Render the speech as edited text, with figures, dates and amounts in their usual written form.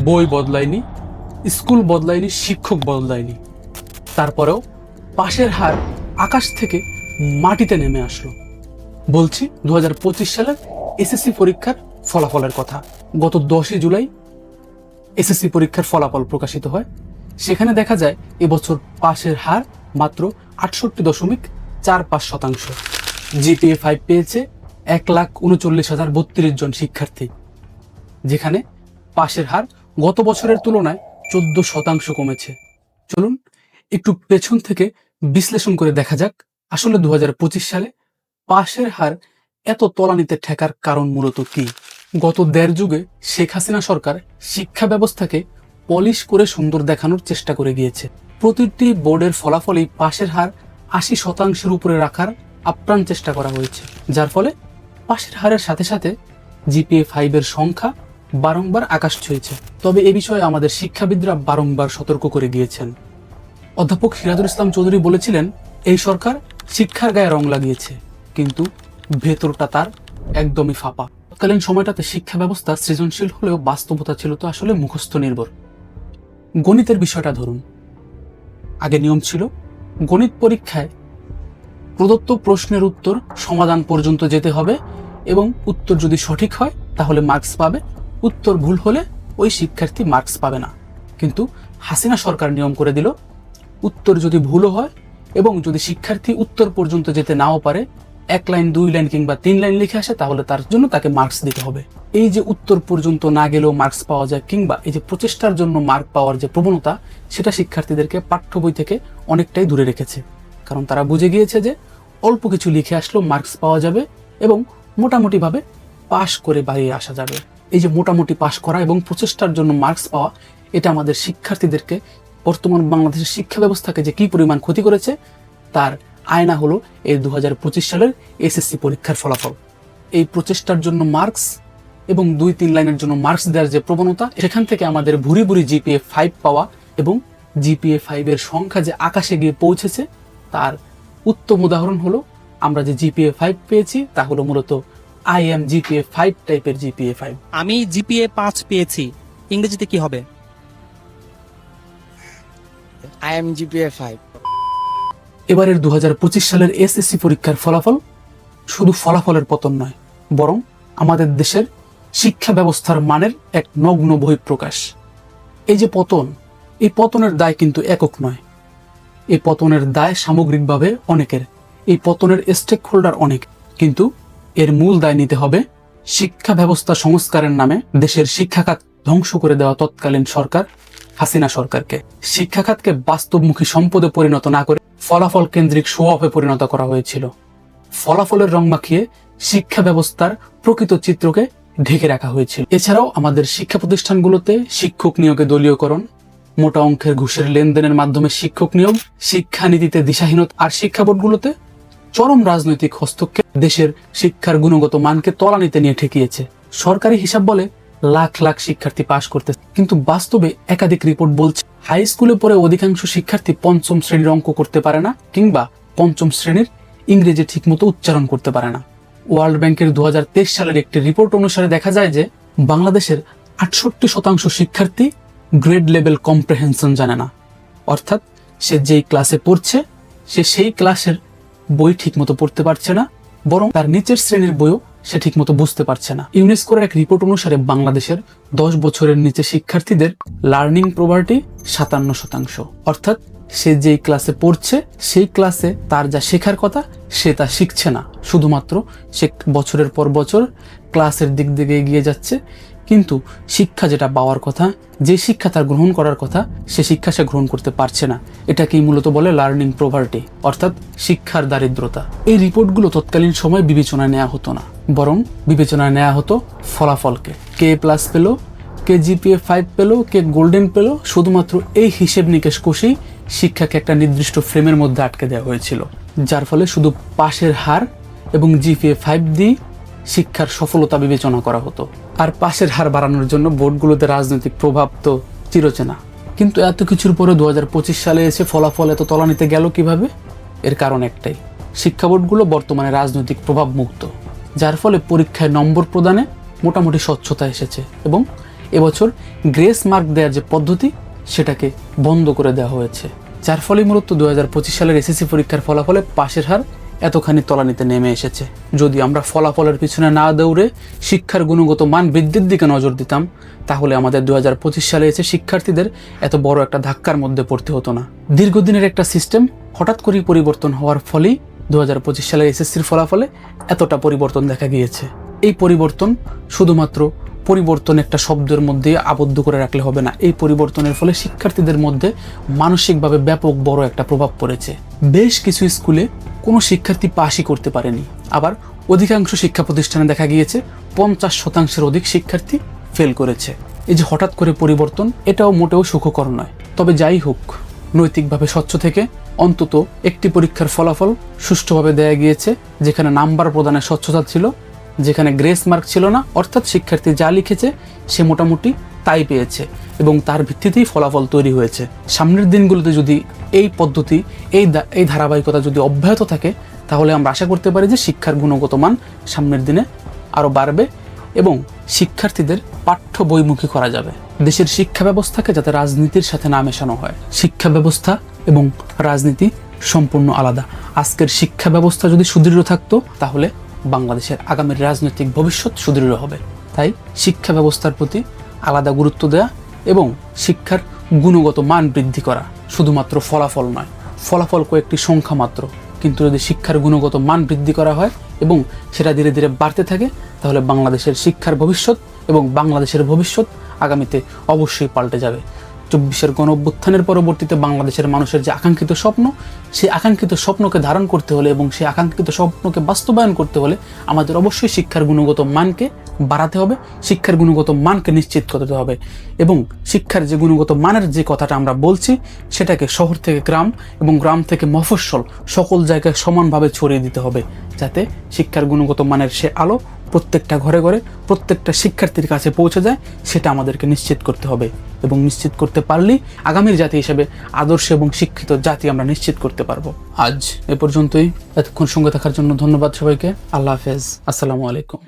বই বদলায়নি, স্কুল বদলায়নি, শিক্ষক বদলায়নি, তারপরেও পাশের হার আকাশ থেকে মাটিতে নেমে আসলো। বলছি 2025 সালের এসএসসি পরীক্ষার ফলাফলের কথা। গত 10 জুলাই এসএসসি পরীক্ষার ফলাফল প্রকাশিত হয়। সেখানে দেখা যায় এবছর পাশের হার মাত্র 68.45%। জিপিএ 5 পেয়েছে 1,39,032 জন শিক্ষার্থী, যেখানে পাশের হার গত বছরের তুলনায় 14% কমেছে। চলুন একটু পেছন থেকে বিশ্লেষণ করে দেখা যাক আসলে 2025 সালে পাশের হার এত তলানিতে ঠেকার কারণ মূলত কি। গত 1.5 যুগে শেখ হাসিনা সরকার শিক্ষা ব্যবস্থাকে পলিশ করে সুন্দর দেখানোর চেষ্টা করে গিয়েছে। প্রতিটি বোর্ডের ফলাফলেই পাশের হার 80% উপরে রাখার আপ্রাণ চেষ্টা করা হয়েছে, যার ফলে পাশের হারের সাথে সাথে জিপিএ 5 এর সংখ্যা বারংবার আকাশ ছুঁয়েছে। তবে এ বিষয়ে আমাদের শিক্ষাবিদরা বারংবার সতর্ক করে গিয়েছেন। অধ্যাপক সিরাজুল ইসলাম চৌধুরী বলেছিলেন, এই সরকার শিক্ষার গায়ে রং লাগিয়েছে, কিন্তু ভেতরটা তার একদমই ফাঁপা। তৎকালীন সময়টাতে শিক্ষা ব্যবস্থা সৃজনশীল হলেও বাস্তবতা ছিল তো আসলে মুখস্থ নির্ভর। গণিতের বিষয়টা ধরুন, আগে নিয়ম ছিল গণিত পরীক্ষায় প্রদত্ত প্রশ্নের উত্তর সমাধান পর্যন্ত যেতে হবে এবং উত্তর যদি সঠিক হয় তাহলে মার্কস পাবে, উত্তর ভুল হলে ওই শিক্ষার্থী মার্কস পাবে না। কিন্তু হাসিনা সরকার নিয়ম করে দিল, উত্তর যদি ভুলও হয় এবং যদি শিক্ষার্থী উত্তর পর্যন্ত যেতে নাও পারে, 1 লাইন 2 লাইন কিংবা 3 লাইন লিখে আসে, তাহলে তার জন্য তাকে মার্কস দিতে হবে। এই যে উত্তর পর্যন্ত না গেলেও মার্কস পাওয়া যায় কিংবা এই যে প্রচেষ্টার জন্য মার্ক পাওয়ার যে প্রবণতা, সেটা শিক্ষার্থীদেরকে পাঠ্য বই থেকে অনেকটাই দূরে রেখেছে। কারণ তারা বুঝে গিয়েছে যে অল্প কিছু লিখে আসলেও মার্কস পাওয়া যাবে এবং মোটামুটিভাবে পাশ করে বাড়িয়ে আসা যাবে। এই যে মোটামুটি পাশ করা এবং প্রচেষ্টার জন্য মার্কস পাওয়া, এটা আমাদের শিক্ষার্থীদেরকে বর্তমান বাংলাদেশের শিক্ষা ব্যবস্থাকে যে কি পরিমাণ ক্ষতি করেছে তার আয়না হলো এই 2025 সালের এসএসসি পরীক্ষার ফলাফল। এই প্রচেষ্টার জন্য মার্কস এবং 2-3 লাইনের জন্য মার্কস দেওয়ার যে প্রবণতা, সেখান থেকে আমাদের ভুরি ভুরি জিপিএ 5 পাওয়া এবং জিপিএ 5 এর সংখ্যা যে আকাশে গিয়ে পৌঁছেছে, তার উত্তম উদাহরণ হলো আমরা যে জিপিএ 5 পেয়েছি তা হলো মূলত আইএম জিপিএ 5 টাইপের জিপিএ 5। আমি জিপিএ 5 পেয়েছি, ইংরেজিতে কি হবে? I am GPA 5. এবারের 2025 সালের এসএসসি পরীক্ষার ফলাফল শুধু ফলাফলের পতন নয়, বরং আমাদের দেশের শিক্ষা ব্যবস্থার মানের এক নগ্ন বহিঃপ্রকাশ। এই যে পতন, এই পতনের দায় কিন্তু একক নয়, এই পতনের দায় সামগ্রিকভাবে অনেকের, এই পতনের স্টেক হোল্ডার অনেক। কিন্তু এর মূল দায় নিতে হবে শিক্ষা ব্যবস্থা সংস্কারের নামে দেশের শিক্ষা খাত ধ্বংস করে দেওয়া তৎকালীন সরকার হাসিনা সরকারকে। শিক্ষা খাতকে বাস্তবমুখী সম্পদে পরিণত না করে ফলাফল কেন্দ্রিক শো অফে পরিণত করা হয়েছিল। ফলাফলের রং মাখিয়ে শিক্ষা ব্যবস্থার প্রকৃত চিত্রকে ঢেকে রাখা হয়েছিল। এছাড়াও আমাদের শিক্ষা প্রতিষ্ঠানগুলোতে শিক্ষক নিয়োগে দলীয়করণ, মোটা অঙ্কের ঘুষের লেনদেনের মাধ্যমে শিক্ষক নিয়োগ, শিক্ষানীতিতে দিশাহীনতা আর শিক্ষা বোর্ডগুলোতে চরম রাজনৈতিক হস্তক্ষেপ দেশের শিক্ষার গুণগত মানকে তলানিতে নিয়ে ঠেকিয়েছে। সরকারি হিসাব বলে লাখ লাখ শিক্ষার্থী পাশ করতে, কিন্তু বাস্তবে একাধিক রিপোর্ট বলছে হাই স্কুলে পড়ে অধিকাংশ শিক্ষার্থী 5ম শ্রেণীর অঙ্ক করতে পারে না কিংবা 5ম শ্রেণীর ইংরেজি ঠিকমতো উচ্চারণ করতে পারে না। ওয়ার্ল্ড ব্যাংকের 2023 সালের একটি রিপোর্ট অনুসারে দেখা যায় যে বাংলাদেশের 68% শিক্ষার্থী গ্রেড লেভেল কম্প্রেহেনশন জানে না, অর্থাৎ সে যেই ক্লাসে পড়ছে সে সেই ক্লাসের বই ঠিকমতো পড়তে পারছে না, বরং তার নিচের শ্রেণীর বইও সে ঠিকমতো বুঝতে পারছে না। ইউনেস্কোর এক রিপোর্ট অনুসারে বাংলাদেশের 10 বছরের নিচে শিক্ষার্থীদের লার্নিং প্রভার্টি 57%, অর্থাৎ সে যেই ক্লাসে পড়ছে সেই ক্লাসে তার যা শেখার কথা সে তা শিখছে না, শুধুমাত্র সে বছরের পর বছর ক্লাসের দিক দিকে এগিয়ে যাচ্ছে, কিন্তু শিক্ষা যেটা পাওয়ার কথা, যে শিক্ষা তার গ্রহণ করার কথা, সে শিক্ষা সে গ্রহণ করতে পারছে না। এটাকেই মূলত বলে লার্নিং প্রভার্টি, অর্থাৎ শিক্ষার দারিদ্রতা। এই রিপোর্টগুলো তৎকালীন সময় বিবেচনায় নেওয়া হতো না, বরং বিবেচনায় নেওয়া হতো ফলাফলকে। কে প্লাস পেল, কে জিপিএ 5 পেল, কে গোল্ডেন পেল, শুধুমাত্র এই হিসেব নিকেশ কষেই শিক্ষাকে একটা নির্দিষ্ট ফ্রেমের মধ্যে আটকে দেওয়া হয়েছিল, যার ফলে শুধু পাশের হার এবং জিপিএ 5 দিয়ে শিক্ষার সফলতা বিবেচনা করা হতো। আর পাশের হার বাড়ানোর জন্য বোর্ডগুলোতে রাজনৈতিক প্রভাব তো চিরচেনা। কিন্তু এত কিছুর পরে 2025 সালে এসে ফলাফল এত তলানিতে গেল কিভাবে? এর কারণ একটাই, শিক্ষা বোর্ডগুলো বর্তমানে রাজনৈতিক প্রভাব মুক্ত, যার ফলে পরীক্ষায় নম্বর প্রদানে মোটামুটি স্বচ্ছতা এসেছে এবং এবছর গ্রেস মার্ক দেওয়ার যে পদ্ধতি সেটাকে বন্ধ করে দেওয়া হয়েছে, যার ফলে মূলত 2025 সালের এসএসসি পরীক্ষার ফলাফলে পাশের হার এতখানি তলানিতে নেমে এসেছে। যদি আমরা ফলাফলের পিছনে না দৌড়ে শিক্ষার গুণগত মান বৃদ্ধির দিকে নজর দিতাম, তাহলে আমাদের 2025 সালে এসে শিক্ষার্থীদের এত বড় একটা ধাক্কার মধ্যে পড়তে হতো না। দীর্ঘদিনের একটা সিস্টেম হঠাৎ করেই পরিবর্তন হওয়ার ফলেই 2025 সালের এসএসসির ফলাফলে এতটা পরিবর্তন দেখা গিয়েছে। এই পরিবর্তন শুধুমাত্র পরিবর্তন একটা শব্দের মধ্যে আবদ্ধ করে রাখলে হবে না। এই পরিবর্তনের ফলে শিক্ষার্থীদের মধ্যে মানসিকভাবে ব্যাপক বড় একটা প্রভাব পড়েছে। বেশ কিছু স্কুলে কোনো শিক্ষার্থী পাসই করতে পারেনি, আবার অধিকাংশ শিক্ষা প্রতিষ্ঠানে দেখা গিয়েছে 50% অধিক শিক্ষার্থী ফেল করেছে। এই যে হঠাৎ করে পরিবর্তন, এটাও মোটেও সুখকর নয়। তবে যাই হোক, নৈতিকভাবে স্বচ্ছ থেকে অন্তত একটি পরীক্ষার ফলাফল সুষ্ঠুভাবে দেয়া গিয়েছে, যেখানে নাম্বার প্রদানের স্বচ্ছতা ছিল, যেখানে গ্রেস মার্ক ছিল না, অর্থাৎ শিক্ষার্থী যা লিখেছে সে মোটামুটি তাই পেয়েছে এবং তার ভিত্তিতেই ফলাফল তৈরি হয়েছে। সামনের দিনগুলোতে যদি এই পদ্ধতি, এই ধারাবাহিকতা যদি অব্যাহত থাকে, তাহলে আমরা আশা করতে পারি যে শিক্ষার গুণগত মান সামনের দিনে আরও বাড়বে এবং শিক্ষার্থীদের পাঠ্য বইমুখী করা যাবে। দেশের শিক্ষা ব্যবস্থাকে যাতে রাজনীতির সাথে না মেশানো হয়। শিক্ষা ব্যবস্থা এবং রাজনীতি সম্পূর্ণ আলাদা। আজকের শিক্ষা ব্যবস্থা যদি সুদৃঢ় থাকতো, তাহলে বাংলাদেশের আগামীর রাজনৈতিক ভবিষ্যৎ সুদৃঢ় হবে। তাই শিক্ষা ব্যবস্থার প্রতি আলাদা গুরুত্ব দেয়া এবং শিক্ষার গুণগত মান বৃদ্ধি করা, শুধুমাত্র ফলাফল নয়। ফলাফল কয়েকটি সংখ্যা মাত্র, কিন্তু যদি শিক্ষার গুণগত মান বৃদ্ধি করা হয় এবং সেটা ধীরে ধীরে বাড়তে থাকে, তাহলে বাংলাদেশের শিক্ষার ভবিষ্যৎ এবং বাংলাদেশের ভবিষ্যৎ আগামীতে অবশ্যই পাল্টে যাবে। 24-এর গণঅভ্যুত্থানের পরবর্তীতে বাংলাদেশের মানুষের যে আকাঙ্ক্ষিত স্বপ্ন, সেই আকাঙ্ক্ষিত স্বপ্নকে ধারণ করতে হলে এবং সেই আকাঙ্ক্ষিত স্বপ্নকে বাস্তবায়ন করতে হলে আমাদের অবশ্যই শিক্ষার গুণগত মানকে বাড়াতে হবে, শিক্ষার গুণগত মানকে নিশ্চিত করতে হবে এবং শিক্ষার যে গুণগত মানের যে কথাটা আমরা বলছি, সেটাকে শহর থেকে গ্রাম এবং গ্রাম থেকে মফস্বল সকল জায়গায় সমানভাবে ছড়িয়ে দিতে হবে, যাতে শিক্ষার গুণগত মানের সে আলো প্রত্যেকটা ঘরে ঘরে প্রত্যেকটা শিক্ষার্থীর কাছে পৌঁছে যায়। সেটা আমাদেরকে নিশ্চিত করতে হবে এবং নিশ্চিত করতে পারলেই আগামীর জাতি হিসেবে আদর্শ এবং শিক্ষিত জাতি আমরা নিশ্চিত করতে পারবো। আজ এ পর্যন্তই। এতক্ষণ সঙ্গে থাকার জন্য ধন্যবাদ সবাইকে। আল্লাহ হাফেজ। আসসালামু আলাইকুম।